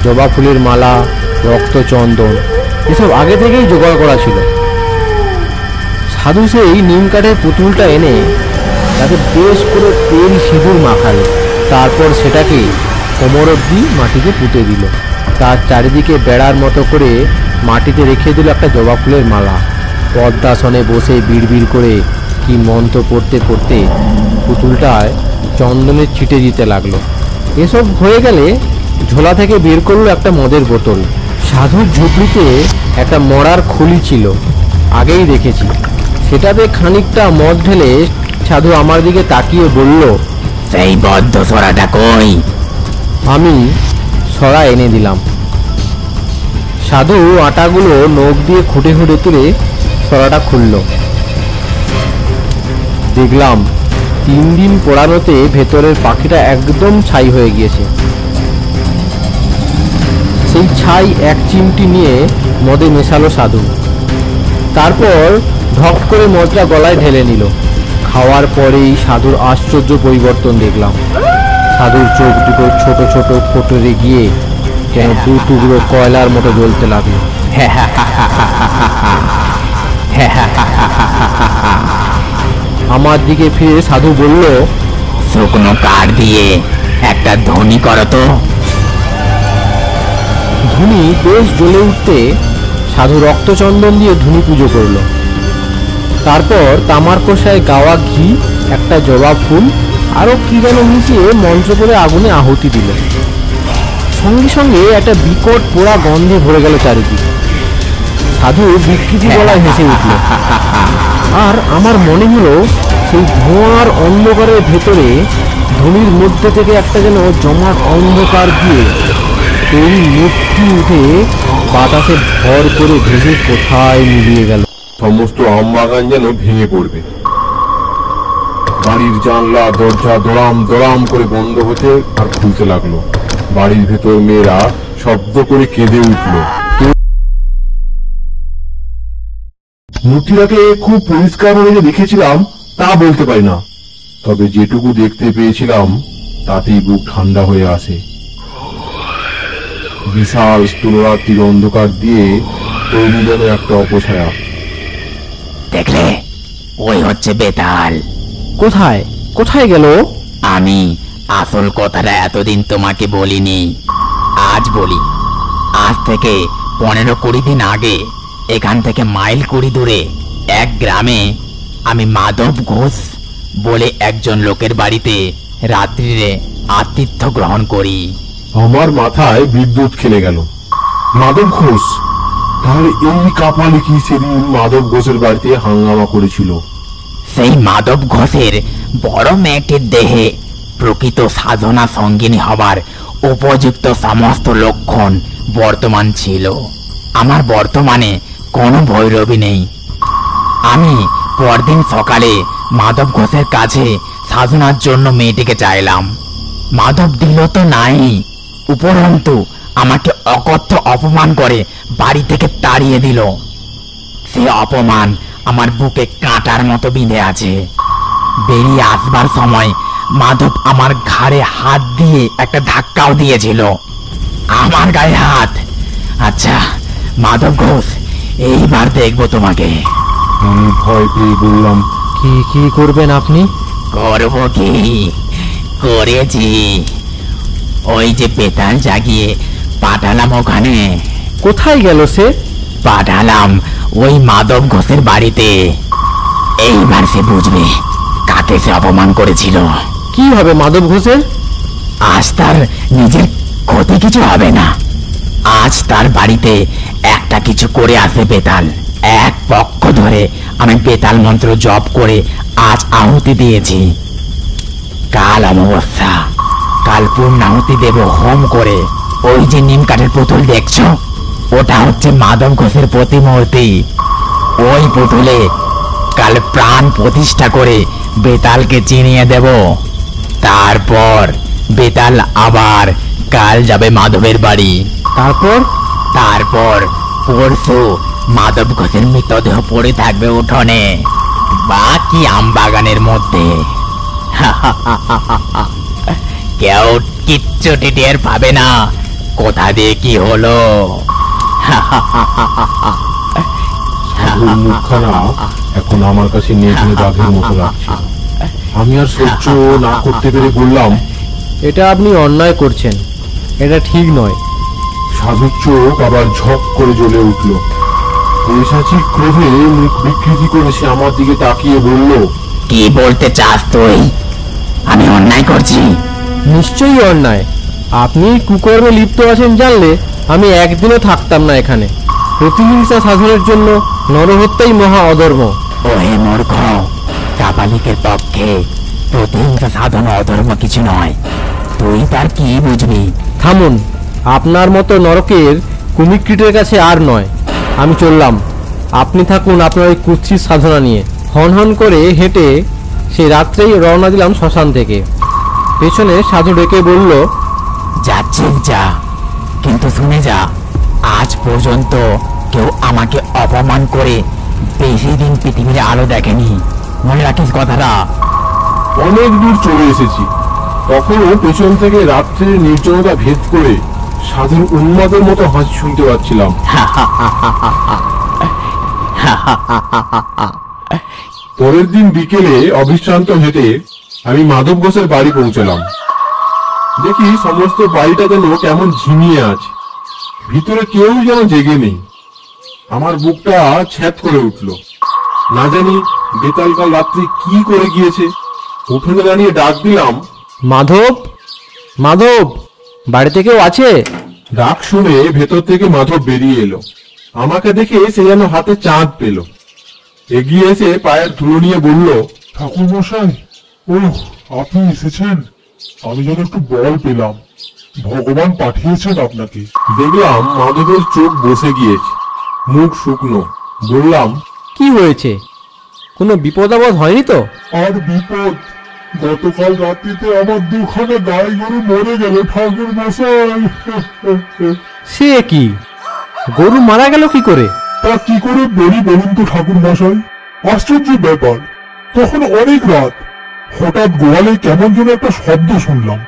জবা ফুলের মালা, রক্তচন্দন এসব আগে থেকেই জোগাড় করা ছিল। সাধু সেই নিম কাঠের পুতুলটা এনে তাতে বেশ করে তেল সিঁদুর মাখালো। তারপর সেটাকে কোমর অব্দি মাটিতে পুঁতে দিল। তার চারিদিকে বেড়ার মতো করে মাটিতে রেখে দিল একটা জবা ফুলের মালা। পদ্মাসনে বসে বিড়বিড় করে কি মন্ত্র পড়তে পড়তে পুতুলটায় চন্দনের ছিটে দিতে লাগলো। এসব হয়ে গেলে ঝোলা থেকে বের করলো একটা মদের বোতল। সাধুর ঝুপড়িতে একটা মরার খুলি ছিল, আগেই দেখেছি। সেটাতে খানিকটা মদ ঢেলে সাধু আমার দিকে তাকিয়ে বলল, সেই বদ্ধ সরাটা কই? আমি সরা এনে দিলাম। সাধু আটাগুলো নখ দিয়ে খুঁটে খুঁটে তুলে সরাটা খুলল। দেখলাম 3 দিন পোড়ানোতে ভেতরের পাখিটা একদম ছাই হয়ে গিয়েছে। সেই ছাই এক চিমটি নিয়ে মদে মেশালো সাধু। তারপর ঢক করে মদটা গলায় ঢেলে নিল। খাওয়ার পরেই সাধুর আশ্চর্য পরিবর্তন দেখলাম। সাধুর চোখ দুটো ছোট ছোট কোটরে গিয়ে যেন 2 টুকরো কয়লার মতো জ্বলতে লাগলো। আমার দিকে ফিরে সাধু বলল, শুকনো কাঠ দিয়ে একটা ধ্বনি করো তো। ধুনি বেশ জ্বলে উঠতে সাধু রক্তচন্দন দিয়ে ধুনি পুজো করল। তারপর তামার কষায় গাওয়া ঘি, একটা জবা ফুল আরো কি যেন মিশিয়ে মন্ত্র করে আগুনে আহুতি দিল। সঙ্গে সঙ্গে একটা বিকট পোড়া গন্ধে ভরে গেল চারিদিকে। সাধু বিকৃতি গলায় হেসে উঠল। আর আমার মনে হলো সেই ধোঁয়ার অন্ধকারের ভেতরে ধুনির মধ্যে থেকে একটা যেন জমাট অন্ধকার দিয়ে এই মুক্তি উঠে বাতাসে ভর করে ভেসে কোথায় মিলিয়ে গেল। সমস্ত আম বাগান যেন ভেঙে পড়বে। বাড়ির জানলা দরজা দড়াম দড়াম করে বন্ধ হতে আর খুলতে লাগলো। বাড়ির ভেতর মেয়েরা শব্দ করে কেঁদে উঠল। মূর্তিটাকে খুব পরিষ্কার ভাবে যে দেখেছিলাম তা বলতে পারি না, তবে যেটুকু দেখতে পেয়েছিলাম তাতেই বুক ঠান্ডা হয়ে আসে। বিশাল স্থূলরাত্রির অন্ধকার দিয়ে তৈরি যেন একটা অপছায়া। দেখলে, ওই হচ্ছে বেতাল। কোথায় কোথায় গেল? আমি আসল কথাটা এতদিন তোমাকে বলিনি, আজ বলি। আজ থেকে 15-20 দিন আগে এখান থেকে মাইল 20 দূরে এক গ্রামে আমি মাধব ঘোষ বলে একজন লোকের বাড়িতে রাত্রিরে আতিথ্য গ্রহণ করি। আমার মাথায় বিদ্যুৎ খেলে গেল। মাধব ঘোষ? তাহলে এই কাপালি কি সেদিন মাধব ঘোষের বাড়িতে হাঙ্গামা করেছিল? সেই মাধব ঘোষের বড় মেয়েটির দেহে প্রকৃত সাধনা সঙ্গিনী হবার উপযুক্ত সমস্ত লক্ষণ বর্তমান ছিল। আমার বর্তমানে কোনো ভৈরবী নেই। আমি পরদিন সকালে মাধব ঘোষের কাছে সাধনার জন্য মেয়েটিকে চাইলাম। মাধব দিল তো নাই, উপরন্তু আমাকে অকথ্য অপমান করে বাড়ি থেকে তাড়িয়ে দিল। সে অপমান আমার বুকে কাঁটার মতো বিঁধে আছে। বেরিয়ে আসবার সময় মাধব আমার ঘাড়ে হাত দিয়ে একটা ধাক্কাও দিয়েছিল। আমার গায়ে হাত। আচ্ছা মাধব ঘোষ, এইবার দেখবো তোমাকে। আমি ভয় পেয়ে বললাম, কি কি করবেন আপনি? করব কি, করেছি। ওই যে বেতাল জাগিয়ে পাঠালাম ওখানে। কোথায় গেল সে? পাঠালাম ওই মাধব ঘোষের বাড়িতে। এইবার সে বুঝবে কাকে সে অপমান করেছিল। কি হবে মাধব ঘোষের? আজ তার নিজের ক্ষতি কিছু হবে না। আজ তার বাড়িতে একটা কিছু করে আসে বেতাল। এক পক্ষ ধরে আমি বেতাল মন্ত্র জপ করে আজ আহুতি দিয়েছি। কাল অমাবস্যা, কাল পূর্ণাহুতি দেব হোম করে। ওই যে নিম কাঠের পুতুল দেখছো, ওটা হচ্ছে মাধব ঘোষের প্রতিমূর্তি। ওই পুতুলে কাল প্রাণ প্রতিষ্ঠা করে বেতালকে চিনিয়ে দেব। তারপর বেতাল আবার কাল যাবে মাধবের বাড়ি। তারপর পরশু মাধব ঘোষের মৃতদেহ পড়ে থাকবে উঠোনে বা কি আমবাগানের মধ্যে। কেউ কিচ্ছু টের পাবে না কোথা দিয়ে কি হলো। সাধুর মুখখানা এখন আমার কাছে নেজে দাগের মতো লাগছে। আমি আর সহ্য না করতে পেরে বললাম, এটা আপনি অন্যায় করছেন, এটা ঠিক নয়। সাধুর চোখ আবার ঝক করে জ্বলে উঠল। পৈশাচী ক্রোধে মুখ বিকৃতি করে সে আমার দিকে তাকিয়ে বলল, কি বলতে চাস তুই? আমি অন্যায় করছি? নিশ্চয়ই অন্যায়। আপনি কুকর্মে লিপ্ত আছেন জানলে আমি একদিনও থাকতাম না এখানে। প্রতিহিংসা সাধনের জন্য নরহত্যাই মহা অধর্ম। ওহে মূর্খ, কাপালিকের পক্ষে প্রতিহিংসা সাধন অধর্ম কিছু নয়। তুই তার কি বুঝবি? থামুন, আপনার মতো নরকের কুমিকৃটের কাছে আর নয়। আমি চললাম, আপনি থাকুন আপনার ওই কুৎসিত সাধনা নিয়ে। হন হন করে হেঁটে সেই রাত্রেই রওনা দিলাম শ্মশান থেকে। পেছনে সাধু ডেকে বলল, যাচ্ছিস যা, কিন্তু শুনে যা, আজ পর্যন্ত কেউ আমাকে অপমান করে বেশি দিন পৃথিবীর আলো দেখেনি। মনে রাখিস কথাটা। অনেক দূর চলে এসেছি, তখনও পেছন থেকে রাত্রের নির্জনতা ভেদ করে সাধুর উন্মাদের মতো হাসি শুনতে পাচ্ছিলাম। পরের দিন বিকেলে অবিশ্রান্ত হেঁটে আমি মাধব ঘোষের বাড়ি পৌঁছলাম। দেখি সমস্ত বাড়িটা যেন কেমন ঝিমিয়ে আছে, ভিতরে কেউ যেন জেগে নেই। আমার বুকটা ছ্যাদ করে উঠল। না জানি বেতাল কাল রাত্রি কি করে গিয়েছে। উঠোনে দাঁড়িয়ে ডাক দিলাম, মাধব, মাধব, বাড়িতে কেউ আছে? ডাক শুনে ভেতর থেকে মাধব বেরিয়ে এলো। আমাকে দেখে সে যেন হাতে চাঁদ পেল। এগিয়ে এসে পায়ের ধুলো নিয়ে বলল, ঠাকুর মশাই, ও আপনি এসেছেন? আমি যেন একটু বল পেলাম। ভগবান পাঠিয়েছেন আপনাকে। দেখলাম মাধবের চোখ বসে গিয়েছে, মুখ শুকনো। বললাম, কি হয়েছে? কোনো বিপদ আপদ হয়নি তো? আর বিপদ, গতকাল রাত্রিতে আমার দুখানা গাই গরু মরে গেল ঠাকুর মশাই। সে কি, গরু মারা গেল কি করে? তা কি করে বলি বলুন তো ঠাকুর মশাই। আশ্চর্য ব্যাপার, তখন অনেক রাত। হঠাৎ গোয়ালে কেমন যেন একটা শব্দ শুনলাম।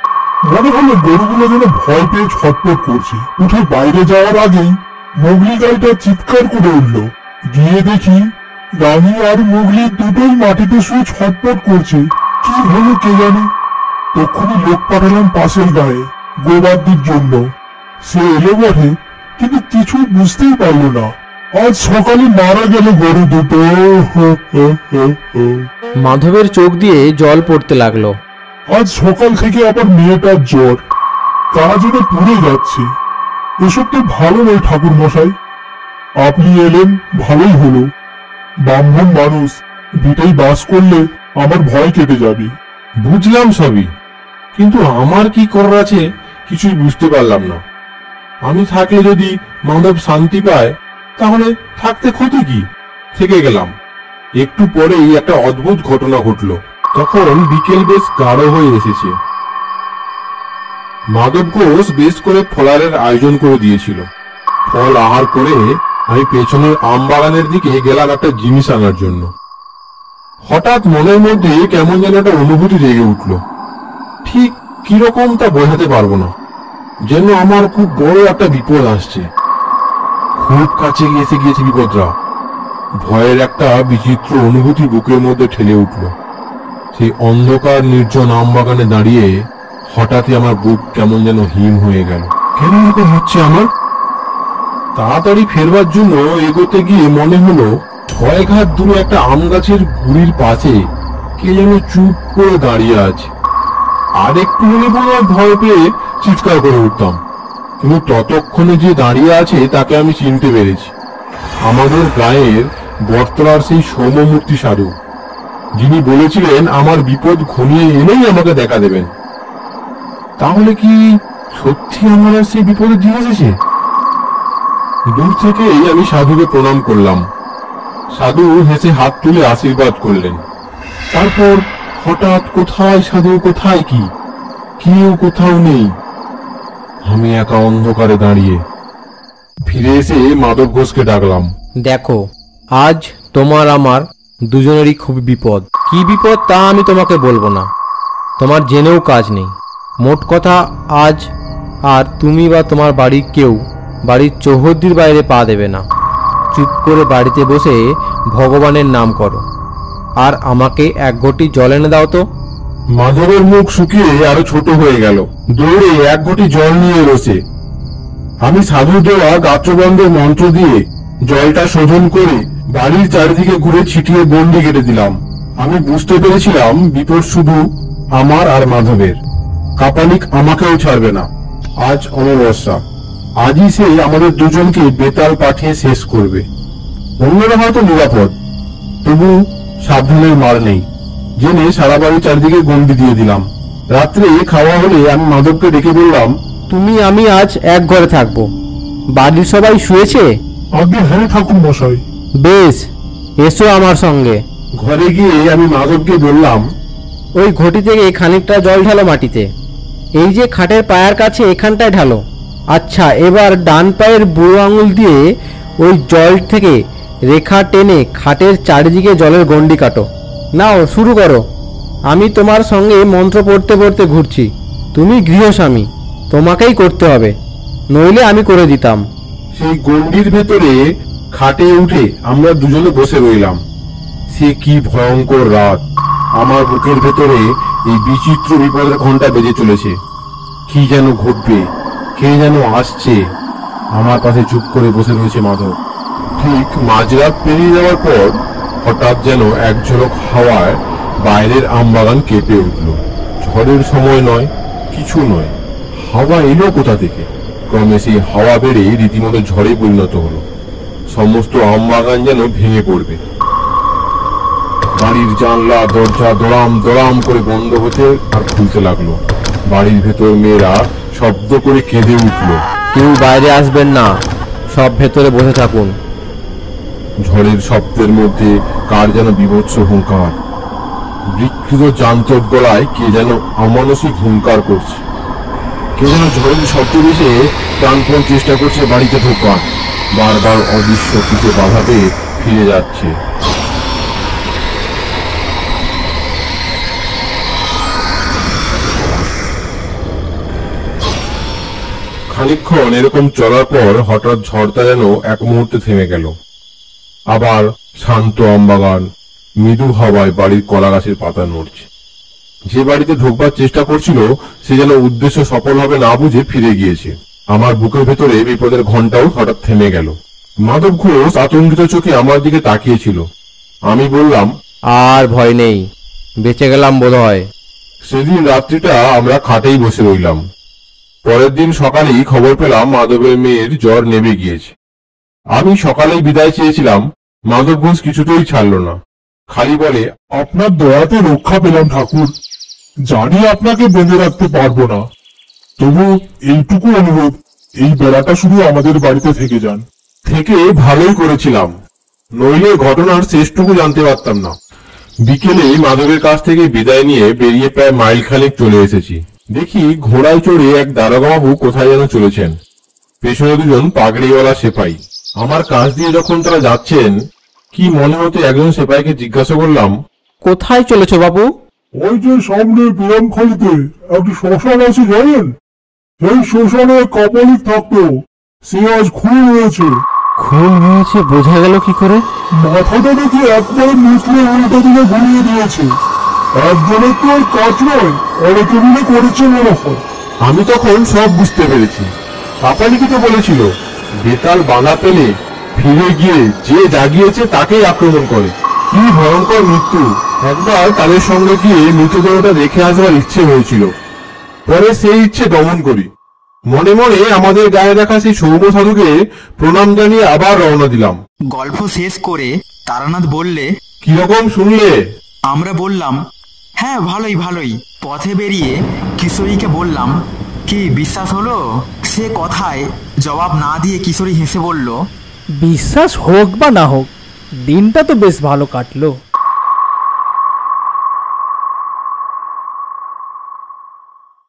মনে হলো গরুগুলো যেন ভয় পেয়ে ছটফট করছে। উঠে বাইরে যাওয়ার আগেই মুগলি গাইটা চিৎকার করে উঠল। গিয়ে দেখি রানী আর মুগলি দুটোই মাটিতে শুয়ে ছটফট করছে। কি হলো কে জানে। তখনই লোক পাঠালাম পাশের গায়ে গোবাদ্দির জন্য। সে এলো বটে, কিন্তু কিছু বুঝতেই পারলো না। আজ সকালে মারা গেল গরু দুটো। মাধবের চোখ দিয়ে জল পড়তে লাগলো। আজ সকাল থেকে আবার মেয়েটার জ্বর, কারা যেন পুড়ে যাচ্ছে। এসব তো ভালো নয় ঠাকুর মশাই। আপনি এলেন ভালোই হলো। ব্রাহ্মণ মানুষ, ভিটাই বাস করলে আমার ভয় কেটে যাবে। বুঝলাম সবই, কিন্তু আমার কি করার আছে কিছুই বুঝতে পারলাম না। আমি থাকলে যদি মাধব শান্তি পায়, তাহলে থাকতে ক্ষতি কি? থেকে গেলাম। একটু পরেই একটা অদ্ভুত ঘটনা ঘটলো। তখন বিকেল বেশ গাঢ় হয়ে এসেছে। মাধব ঘোষ বেশ করে ফলারের আয়োজন করে দিয়েছিল। ফল আহার করে আমি পেছনের আমবাগানের দিকে গেলাম একটা জিনিস আনার জন্য। হঠাৎ মনের মধ্যে কেমন যেন একটা অনুভূতি জেগে উঠল। ঠিক কিরকম তা বোঝাতে পারবো না, যেন আমার খুব বড় একটা বিপদ আসছে। খুব কাছে এসে গিয়েছে বিপদরা। ভয়ের একটা বিচিত্র অনুভূতি বুকের মধ্যে ঠেলে উঠল। সেই অন্ধকার নির্জন আমবাগানে দাঁড়িয়ে হঠাৎই আমার বুক কেমন যেন হিম হয়ে গেল। কেন এরকম হচ্ছে আমার? তাড়াতাড়ি ফেরবার জন্য এগোতে গিয়ে মনে হলো কয়েক হাত দূরে একটা আম গাছের গুড়ির পাশে কে যেন চুপ করে দাঁড়িয়ে আছে। আর একটু হলে বলে ভয় পেয়ে চিৎকার করে উঠতাম, কিন্তু ততক্ষণে যে দাঁড়িয়ে আছে তাকে আমি চিনতে পেরেছি। আমাদের গায়ের বটতলার সেই সৌম্যমূর্তি সাধু, যিনি বলেছিলেন আমার বিপদ ঘনিয়ে এলেই আমাকে দেখা দেবেন। তাহলে কি সত্যি আমার আর সেই বিপদের দিন এসেছে? দূর থেকেই আমি সাধুকে প্রণাম করলাম। সাধু হেসে হাত তুলে আশীর্বাদ করলেন। তারপর হঠাৎ কোথায় সাধু, কোথায় কি, কেউ কোথাও নেই। আমি একা অন্ধকারে দাঁড়িয়ে। ফিরে এসে মাধব ঘোষকে ডাকলাম। দেখো, আজ তোমার আমার দুজনেরই খুব বিপদ। কি বিপদ তা আমি তোমাকে বলবো না, তোমার জেনেও কাজ নেই। মোট কথা, আজ আর তুমি বা তোমার বাড়ির কেউ বাড়ির চৌহদ্দির বাইরে পা দেবে না। চুপ করে বাড়িতে বসে ভগবানের নাম করো, আর আমাকে এক ঘটি জল এনে দাও তো। মাধবের মুখ শুকিয়ে আরো ছোট হয়ে গেল। দৌড়ে এক ঘটি জল নিয়ে রয়েছে। আমি সাধু দেওয়া গাত্রবন্ধের মন্ত্র দিয়ে জলটা শোধন করে বাড়ির চারিদিকে ঘুরে ছিটিয়ে গন্ডি কেটে দিলাম। আমি বুঝতে পেরেছিলাম বিপদ শুধু আমার আর মাধবের। কাপালিক আমাকেও ছাড়বে না। আজ অমাবস্যা, আজই সে আমাদের দুজনকে বেতাল পাঠিয়ে শেষ করবে। অন্যরা হয়তো নিরাপদ, তবু সাবধানের মার নেই জেনে সারা বাড়ি চারিদিকে গন্ডি দিয়ে দিলাম। রাত্রে খাওয়া হলে আমি মাধবকে ডেকে বললাম, তুমি আমি আজ এক ঘরে থাকবো। বাড়ির সবাই শুয়েছে? আগে হ্যাঁ ঠাকুর মশাই। বেশ, এসো আমার সঙ্গে। ঘরে গিয়ে আমি মাধবকে বললাম, ওই ঘটি থেকে খানিকটা জল ঢালো মাটিতে। এই যে খাটের পায়ের কাছে এখানটায় ঢালো। আচ্ছা, এবার ডান পায়ের বুড়ো আঙুল দিয়ে ওই জল থেকে রেখা টেনে খাটের চারিদিকে জলের গন্ডি কাটো। নাও, শুরু করো। আমি তোমার সঙ্গে মন্ত্র পড়তে পড়তে ঘুরছি। তুমি গৃহস্বামী, তোমাকেই করতে হবে, নইলে আমি করে দিতাম। সেই গন্ডির ভেতরে খাটে উঠে আমরা দুজনে বসে রইলাম। সে কি ভয়ঙ্কর রাত! আমার বুকের ভেতরে এই বিচিত্র বিপদের ঘন্টা বেজে চলেছে। কি যেন ঘটবে, কে যেন আসছে। আমার পাশে চুপ করে বসে রয়েছে মাধব। ঠিক মাঝরাত পেরিয়ে যাওয়ার পর হঠাৎ যেন এক ঝলক হাওয়ায় বাইরের আমবাগান কেঁপে উঠল। ঝড়ের সময় নয়, কিছু নয়, হাওয়া এলো কোথা থেকে? ক্রমে সেই হাওয়া বেড়ে রীতিমতো ঝড়ে পরিণত হলো। সমস্ত আমবাগান যেন ভেঙে পড়বে। বাড়ির জানলা দরজা দড়াম দড়াম করে বন্ধ হতে আর খুলতে লাগলো। বাড়ির ভেতর মেয়েরা শব্দ করে কেঁদে উঠল। কেউ বাইরে আসবেন না, সব ভেতরে বসে থাকুন। ঝড়ের শব্দের মধ্যে কার যেন বিভৎস হুঙ্কার। বিকৃত যান্ত্রিক গলায় কে যেন অমানসিক হুঙ্কার করছে। কে যেন ঝড়ের শব্দ বেশে প্রাণপণ চেষ্টা করছে বাড়িতে ঢোকার। বারবার অদৃশ্য পিঠে বাধা পেয়ে ফিরে যাচ্ছে। খানিকক্ষণ এরকম চলার পর হঠাৎ ঝড়টা যেন এক মুহূর্তে থেমে গেল। আবার শান্ত আমবাগান, মৃদু হাওয়ায় বাড়ির কলা গাছের পাতা নড়ছে। যে বাড়িতে ঢোকবার চেষ্টা করছিল সে যেন উদ্দেশ্য সফল হবে না বুঝে ফিরে গিয়েছে। আমার বুকের ভেতরে বিপদের ঘন্টাও হঠাৎ থেমে গেল। মাধব ঘোষ আতঙ্কিত চোখে আমার দিকে তাকিয়েছিল। আমি বললাম, আর ভয় নেই, বেঁচে গেলাম বোধ হয়। সেদিন রাত্রিটা আমরা খাটেই বসে রইলাম। পরের দিন সকালেই খবর পেলাম মাধবের মেয়ের জ্বর নেমে গিয়েছে। আমি সকালেই বিদায় চেয়েছিলাম, মাধব ঘোষ কিছুতেই ছাড়ল না। খালি বলে, আপনার দয়াতে রক্ষা পেলাম ঠাকুর। জানি আপনাকে বেঁধে রাখতে পারবো না, তবু এইটুকু অনুরোধ, এই বেলাটা শুধু আমাদের বাড়িতে থেকে যান। থেকে ভালোই করেছিলাম, নইলে ঘটনার শেষটুকু জানতে পারতাম না। বিকেলে মাধবের কাছ থেকে বিদায় নিয়ে বেরিয়ে প্রায় মাইল খানেক চলে এসেছি। দেখি ঘোড়ায় চড়ে এক দারোগাবাবু কোথায় যেন চলেছেন। পেছনে দুজন পাগড়িওয়ালা সেপাই। আমার কাছ দিয়ে যখন তারা যাচ্ছেন, কি মনে হতে একজন সেপাইকে জিজ্ঞাসা করলাম, কোথায় চলেছ বাবু? ওই যে সামনে বিরামখালিতে একটি শ্মশান আছে জানেন? এই শ্মশানে কাপালিক থাকতো, সে আজ খুন হয়েছে। খুন হয়েছে বোঝা গেল কি করে? মাথাটা দেখে একবারে মুসলে উল্টো দিকে ঘুরিয়ে দিয়েছে। একজনের তো আর কাজ নয়, অনেকে মিলে করেছে মনে হয়। আমি তখন সব বুঝতে পেরেছি। কাপালিকে তো বলেছিল বেতাল বাধা পেলে ফিরে গিয়ে যে জাগিয়েছে তাকেই আক্রমণ করে। কি ভয়ঙ্কর মৃত্যু! একবার তাদের সঙ্গে গিয়ে মৃতদেহটা দেখে আসবার ইচ্ছে হয়েছিল, পরে সেই ইচ্ছে দমন করি। মনে মনে আমাদের গায়ে রাখা সেই সৌম্য সাধুকে প্রণাম জানিয়ে আবার রওনা দিলাম। গল্প শেষ করে তারানাথ বললে, কিরকম শুনলে? আমরা বললাম, হ্যাঁ ভালোই ভালোই। পথে বেরিয়ে কিশোরীকে বললাম, কি বিশ্বাস হলো? সে কথায় জবাব না দিয়ে কিশোরী হেসে বলল, বিশ্বাস হোক বা না হোক, দিনটা তো বেশ ভালো কাটলো।